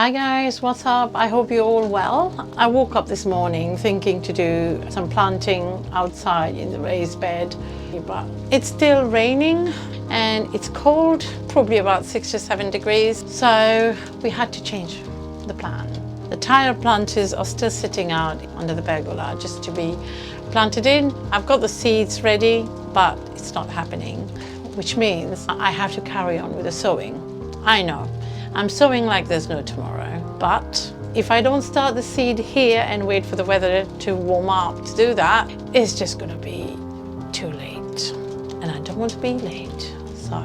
Hi guys, what's up? I hope you're all well. I woke up this morning thinking to do some planting outside in the raised bed, but it's still raining and it's cold, probably about 6 to 7 degrees. So we had to change the plan. The tire planters are still sitting out under the pergola just to be planted in. I've got the seeds ready, but it's not happening, which means I have to carry on with the sowing. I know. I'm sowing like there's no tomorrow, but if I don't start the seed here and wait for the weather to warm up to do that, it's just gonna be too late. And I don't want to be late. So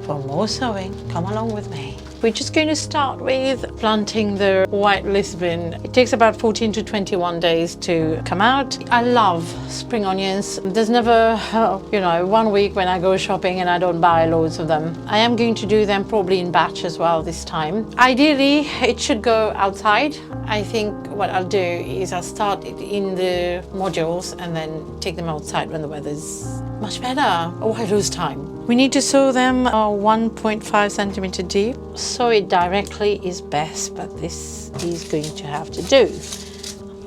for more sowing, come along with me. We're just going to start with planting the white Lisbon. It takes about 14 to 21 days to come out. I love spring onions. There's never, 1 week when I go shopping and I don't buy loads of them. I am going to do them probably in batch as well this time. Ideally, it should go outside. I think what I'll do is I'll start it in the modules and then take them outside when the weather's much better. Why lose time? We need to sow them 1.5 centimeter deep. Sow it directly is best, but this is going to have to do.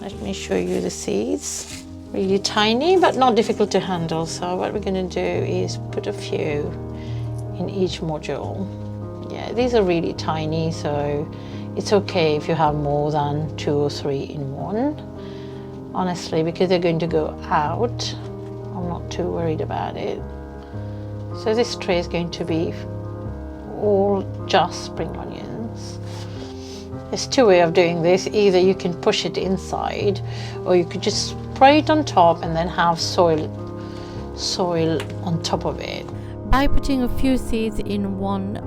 Let me show you the seeds. Really tiny, but not difficult to handle. So what we're going to do is put a few in each module. Yeah, these are really tiny, so it's okay if you have more than 2 or 3 in one. Honestly, because they're going to go out, I'm not too worried about it. So this tray is going to be all just spring onions. There's 2 ways of doing this. Either you can push it inside, or you could just spray it on top and then have soil on top of it. By putting a few seeds in one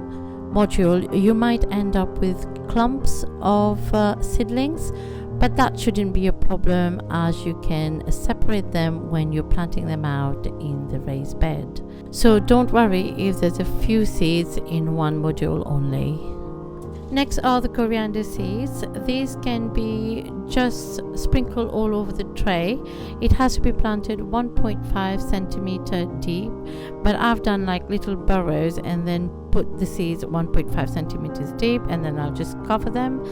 module, you might end up with clumps of seedlings, but that shouldn't be a problem as you can separate them when you're planting them out in the raised bed. So don't worry if there's a few seeds in one module only. Next are the coriander seeds. These can be just sprinkled all over the tray. It has to be planted 1.5 centimeter deep, but I've done like little burrows and then put the seeds 1.5 centimeters deep, and then I'll just cover them.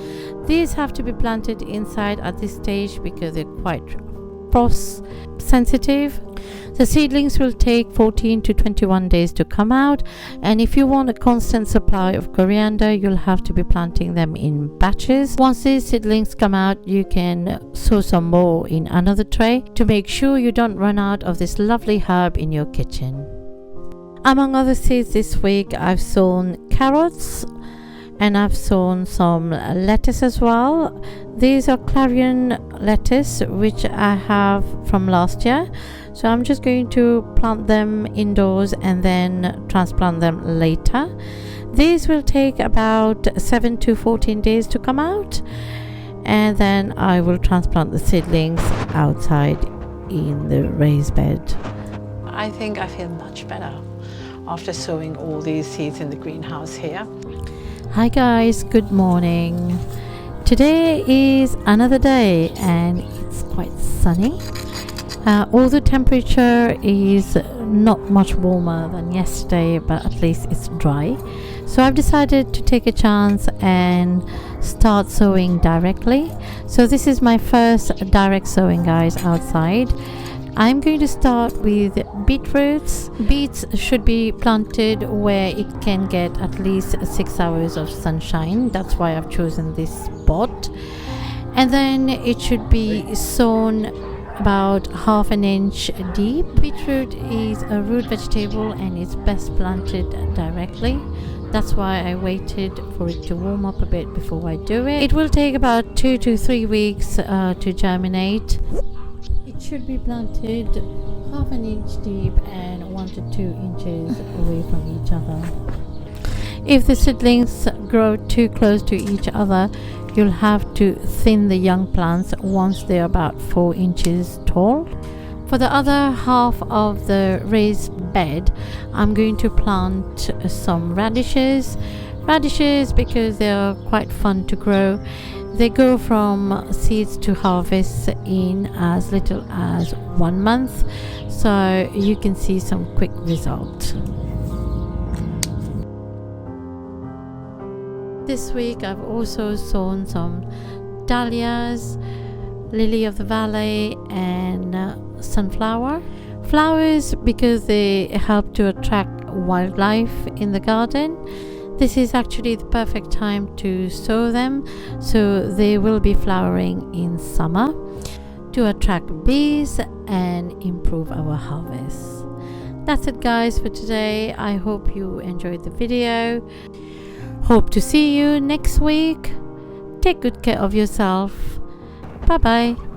These have to be planted inside at this stage because they're quite frost sensitive. The seedlings will take 14 to 21 days to come out, and if you want a constant supply of coriander, you'll have to be planting them in batches. Once these seedlings come out, you can sow some more in another tray to make sure you don't run out of this lovely herb in your kitchen. Among other seeds this week, I've sown carrots and I've sown some lettuce as well. These are clarion lettuce, which I have from last year. So I'm just going to plant them indoors and then transplant them later. These will take about 7 to 14 days to come out, and then I will transplant the seedlings outside in the raised bed. I think I feel much better after sowing all these seeds in the greenhouse here. Hi guys, good morning. Today is another day and it's quite sunny. Although temperature is not much warmer than yesterday, but at least it's dry. So I've decided to take a chance and start sowing directly. So this is my first direct sowing, guys, outside. I'm going to start with beetroots. Beets should be planted where it can get at least 6 hours of sunshine. That's why I've chosen this spot. And then it should be sown about ½ an inch deep. Beetroot is a root vegetable and it's best planted directly. That's why I waited for it to warm up a bit before I do it. It will take about 2 to 3 weeks to germinate. It should be planted ½ an inch deep and 1 to 2 inches away from each other. If the seedlings grow too close to each other, you'll have to thin the young plants once they're about 4 inches tall. For the other half of the raised bed, I'm going to plant some radishes. Radishes, because they're quite fun to grow. They go from seeds to harvest in as little as 1 month, so you can see some quick result. this week I've also sown some dahlias, lily of the valley, and sunflower. Flowers because they help to attract wildlife in the garden. This is actually the perfect time to sow them, so they will be flowering in summer to attract bees and improve our harvest. That's it guys for today. I hope you enjoyed the video. Hope to see you next week. Take good care of yourself. Bye bye.